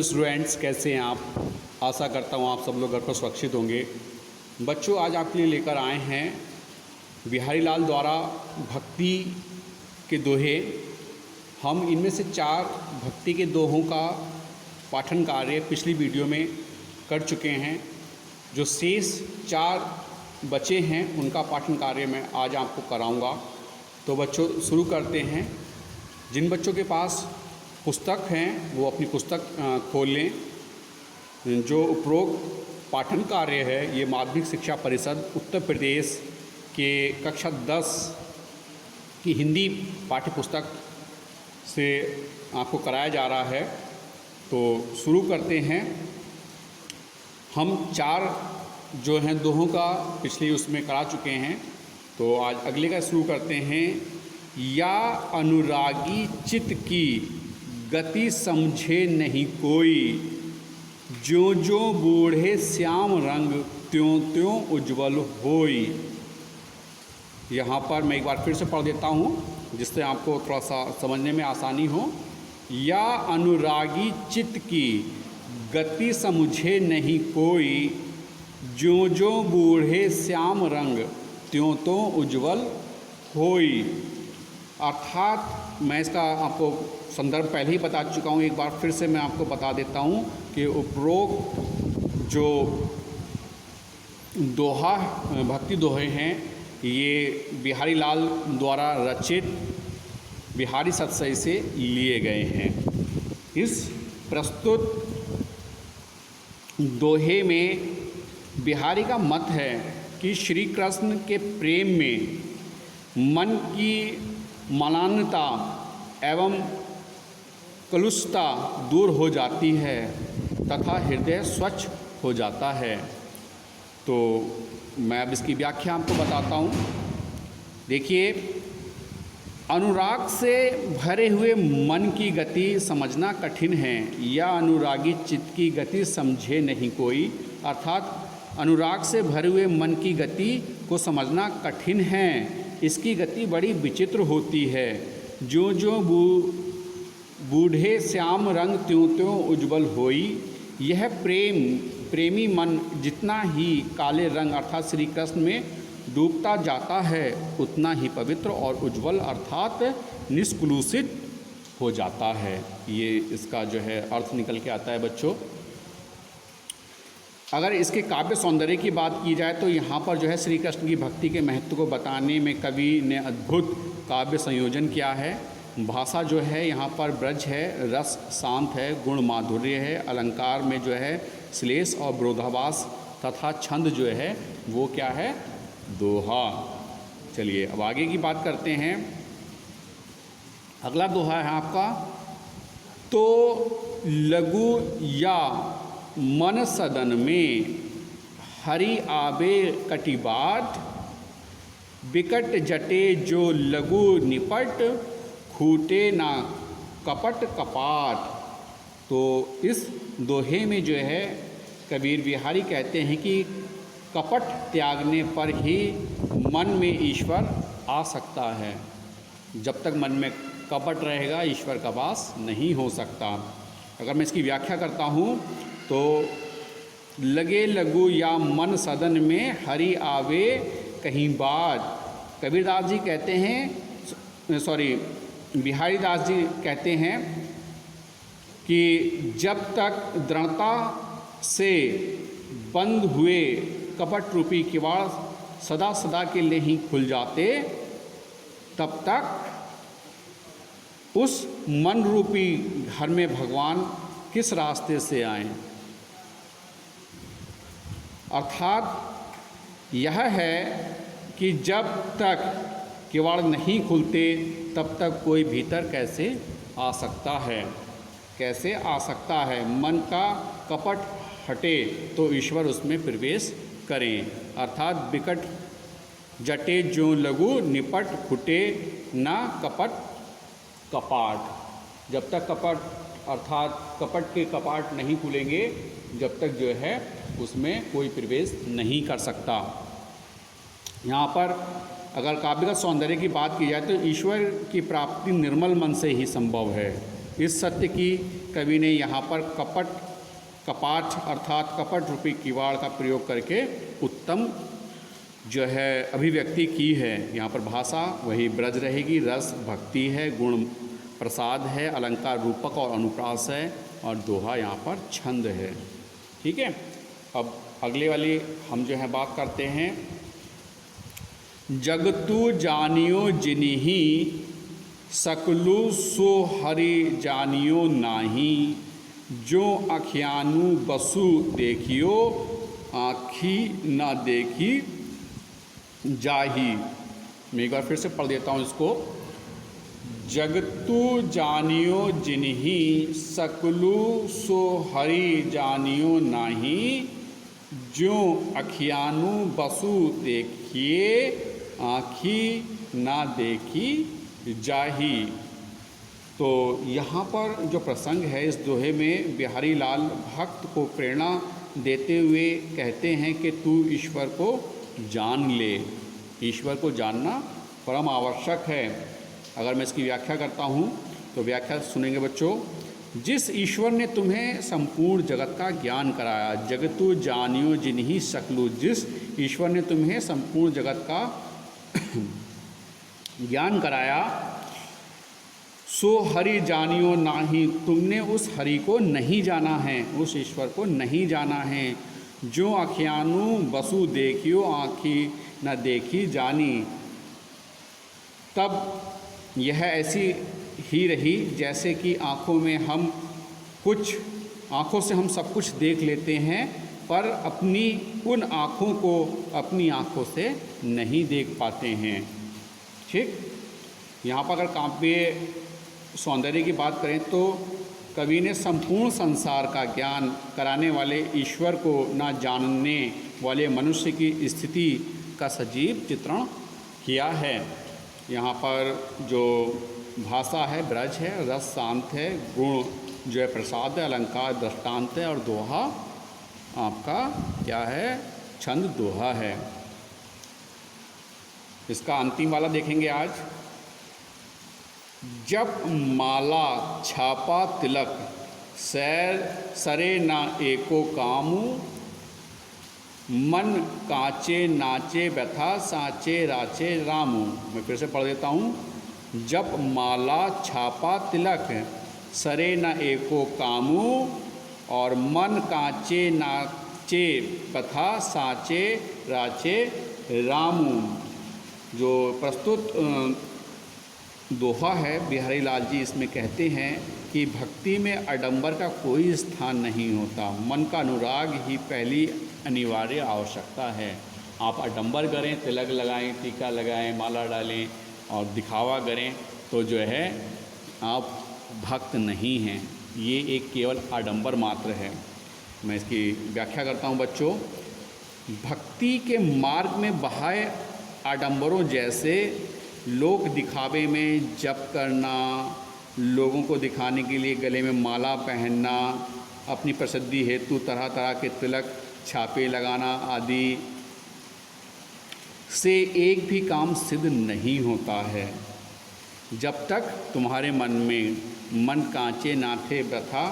Students, कैसे हैं आप? आशा करता हूँ आप सब लोग घर पर सुरक्षित होंगे। बच्चों, आज आपके लिए लेकर आए हैं बिहारी लाल द्वारा भक्ति के दोहे। हम इनमें से 4 भक्ति के दोहों का पाठन कार्य पिछली वीडियो में कर चुके हैं। जो शेष 4 बचे हैं उनका पाठन कार्य मैं आज आपको कराऊंगा। तो बच्चों, शुरू करते हैं। जिन बच्चों के पास पुस्तक हैं वो अपनी पुस्तक खोल लें। जो उपरोक्त पाठन कार्य है ये माध्यमिक शिक्षा परिषद उत्तर प्रदेश के कक्षा 10 की हिंदी पाठ्य पुस्तक से आपको कराया जा रहा है। तो शुरू करते हैं। हम 4 जो हैं दोहों का पिछले उसमें करा चुके हैं, तो आज अगले का शुरू करते हैं। या अनुरागी चित्त की गति समझे नहीं कोई, ज्यों ज्यों बूढ़े श्याम रंग त्यों त्यों उज्ज्वल होई। यहाँ पर मैं एक बार फिर से पढ़ देता हूँ जिससे आपको थोड़ा सा समझने में आसानी हो। या अनुरागी चित्त की गति समझे नहीं कोई, ज्यों ज्यों बूढ़े श्याम रंग त्यों त्यों उज्ज्वल होई। अर्थात मैं इसका आपको संदर्भ पहले ही बता चुका हूँ, एक बार फिर से मैं आपको बता देता हूँ कि उपरोक्त जो दोहा भक्ति दोहे हैं ये बिहारी लाल द्वारा रचित बिहारी सतसई से लिए गए हैं। इस प्रस्तुत दोहे में बिहारी का मत है कि श्री कृष्ण के प्रेम में मन की मलानता एवं कलुषता दूर हो जाती है तथा हृदय स्वच्छ हो जाता है। तो मैं अब इसकी व्याख्या आपको बताता हूँ। देखिए, अनुराग से भरे हुए मन की गति समझना कठिन है, या अनुरागी चित्त की गति समझे नहीं कोई। अर्थात अनुराग से भरे हुए मन की गति को समझना कठिन है, इसकी गति बड़ी विचित्र होती है। ज्यों ज्यों बूढ़े श्याम रंग त्यों त्यों उज्ज्वल होई। यह प्रेमी मन जितना ही काले रंग अर्थात श्री कृष्ण में डूबता जाता है उतना ही पवित्र और उज्ज्वल अर्थात निष्कलुषित हो जाता है। ये इसका जो है अर्थ निकल के आता है बच्चों। अगर इसके काव्य सौंदर्य की बात की जाए तो यहाँ पर जो है श्री कृष्ण की भक्ति के महत्व को बताने में कवि ने अद्भुत काव्य संयोजन किया है। भाषा जो है यहाँ पर ब्रज है, रस शांत है, गुण माधुर्य है, अलंकार में जो है श्लेष और विरोधाभास तथा छंद जो है वो क्या है, दोहा। चलिए अब आगे की बात करते हैं। अगला दोहा है आपका, तो लघु या मन सदन में हरि आबे कटिबाट, बिकट जटे जो लघु निपट, खूटे ना कपट कपाट। तो इस दोहे में जो है कबीर बिहारी कहते हैं कि कपट त्यागने पर ही मन में ईश्वर आ सकता है। जब तक मन में कपट रहेगा ईश्वर का वास नहीं हो सकता। अगर मैं इसकी व्याख्या करता हूँ तो लगे लघु या मन सदन में हरि आवे कहीं बाद। कबीरदास जी कहते हैं, बिहारी दास जी कहते हैं कि जब तक दृढ़ता से बंद हुए कपट रूपी किवाड़ सदा सदा के लिए ही खुल जाते, तब तक उस मन रूपी घर में भगवान किस रास्ते से आए। अर्थात यह है कि जब तक किवाड़ नहीं खुलते तब तक कोई भीतर कैसे आ सकता है, कैसे आ सकता है। मन का कपट हटे तो ईश्वर उसमें प्रवेश करें। अर्थात बिकट जटे जो लघु निपट, फुटे ना कपट कपाट। जब तक कपट अर्थात कपट के कपाट नहीं खुलेंगे जब तक जो है उसमें कोई प्रवेश नहीं कर सकता। यहाँ पर अगर काव्य का सौंदर्य की बात की जाए तो ईश्वर की प्राप्ति निर्मल मन से ही संभव है। इस सत्य की कवि ने यहाँ पर कपाट अर्थात कपट रूपी किवाड़ का प्रयोग करके उत्तम जो है अभिव्यक्ति की है। यहाँ पर भाषा वही ब्रज रहेगी, रस भक्ति है, गुण प्रसाद है, अलंकार रूपक और अनुप्रास है, और दोहा यहाँ पर छंद है। ठीक है, अब अगले वाली हम जो है बात करते हैं। जगतु जानियो जिनिहि सकलु सो हरि जानियो नाही, जो अखियानु बसु देखियो आँखी न देखी जाही। मैं एक बार फिर से पढ़ देता हूँ इसको। जगतु जानियो जिन्हि सकलु सो हरि जानियो नाही, जो अखियानु बसु देखिए आँखी ना देखी जाही। तो यहाँ पर जो प्रसंग है इस दोहे में बिहारी लाल भक्त को प्रेरणा देते हुए कहते हैं कि तू ईश्वर को जान ले। ईश्वर को जानना परम आवश्यक है। अगर मैं इसकी व्याख्या करता हूँ तो व्याख्या सुनेंगे बच्चों। जिस ईश्वर ने तुम्हें संपूर्ण जगत का ज्ञान कराया, जगतु जानियो जिन्हि सकलु, जिस ईश्वर ने तुम्हें संपूर्ण जगत का ज्ञान कराया, सो हरि जानियो नाही, तुमने उस हरि को नहीं जाना है, उस ईश्वर को नहीं जाना है। जो अखियानु बसु देखियो आँखी न देखी जानी, तब यह ऐसी ही रही जैसे कि आँखों से हम सब कुछ देख लेते हैं, पर अपनी उन आँखों को अपनी आँखों से नहीं देख पाते हैं। ठीक, यहाँ पर अगर काव्य सौंदर्य की बात करें तो कवि ने संपूर्ण संसार का ज्ञान कराने वाले ईश्वर को न जानने वाले मनुष्य की स्थिति का सजीव चित्रण किया है। यहाँ पर जो भाषा है ब्रज है, रस शांत है, गुण जो है प्रसाद है, अलंकार दृष्टांत है, और दोहा आपका क्या है, छंद दोहा है। इसका अंतिम वाला देखेंगे आज। जब माला छापा तिलक, सरे ना एको कामू, मन कांचे नाचे व्यथा साचे राचे रामू। मैं फिर से पढ़ देता हूँ। जब माला छापा तिलक, सरे न एको कामू, और मन कांचे नाचे व्यथा साचे राचे रामू। जो प्रस्तुत दोहा है बिहारी लाल जी इसमें कहते हैं कि भक्ति में आडंबर का कोई स्थान नहीं होता, मन का अनुराग ही पहली अनिवार्य आवश्यकता है। आप आडंबर करें, तिलक लगाएं, टीका लगाएं, माला डालें और दिखावा करें तो जो है आप भक्त नहीं हैं, ये एक केवल आडंबर मात्र है। मैं इसकी व्याख्या करता हूँ बच्चों। भक्ति के मार्ग में बहाए आडंबरों जैसे लोक दिखावे में जप करना, लोगों को दिखाने के लिए गले में माला पहनना, अपनी प्रसिद्धि हेतु तरह तरह के तिलक छापे लगाना आदि से एक भी काम सिद्ध नहीं होता है। जब तक तुम्हारे मन कांचे नाथे व्यथा,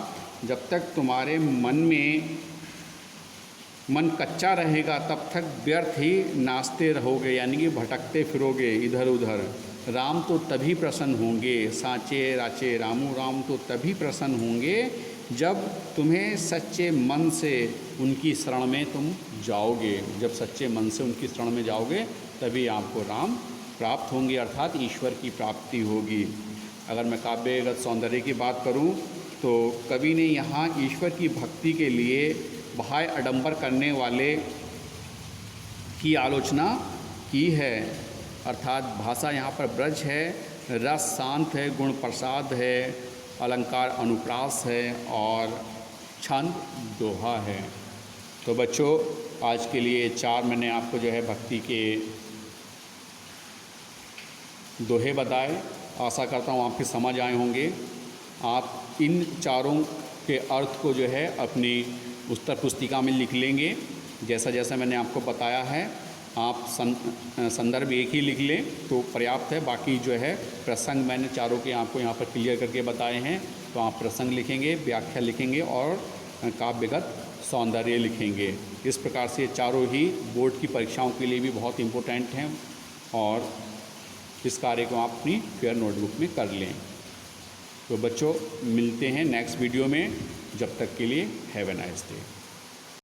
जब तक तुम्हारे मन कच्चा रहेगा तब तक व्यर्थ ही नाचते रहोगे, यानी कि भटकते फिरोगे इधर उधर। राम तो तभी प्रसन्न होंगे, साचे राचे रामू, राम तो तभी प्रसन्न होंगे जब तुम्हें सच्चे मन से उनकी शरण में तुम जाओगे। जब सच्चे मन से उनकी शरण में जाओगे तभी आपको राम प्राप्त होंगे, अर्थात ईश्वर की प्राप्ति होगी। अगर मैं काव्यगत सौंदर्य की बात करूं तो कवि ने यहाँ ईश्वर की भक्ति के लिए बाह्य आडंबर करने वाले की आलोचना की है, अर्थात भाषा यहाँ पर ब्रज है, रस शांत है, गुण प्रसाद है, अलंकार अनुप्रास है और छंद दोहा है। तो बच्चों आज के लिए 4 मैंने आपको जो है भक्ति के दोहे बताए। आशा करता हूँ आपके समझ आए होंगे। आप इन चारों के अर्थ को जो है अपनी उत्तर पुस्तिका में लिख लेंगे जैसा जैसा मैंने आपको बताया है। आप संदर्भ एक ही लिख लें तो पर्याप्त है। बाकी जो है प्रसंग मैंने चारों के आपको यहाँ पर क्लियर करके बताए हैं, तो आप प्रसंग लिखेंगे, व्याख्या लिखेंगे और काव्यगत सौंदर्य लिखेंगे। इस प्रकार से चारों ही बोर्ड की परीक्षाओं के लिए भी बहुत इम्पोर्टेंट हैं और इस कार्य को आप अपनी फेयर नोटबुक में कर लें। तो बच्चों मिलते हैं नेक्स्ट वीडियो में, जब तक के लिए हैव ए नाइस डे।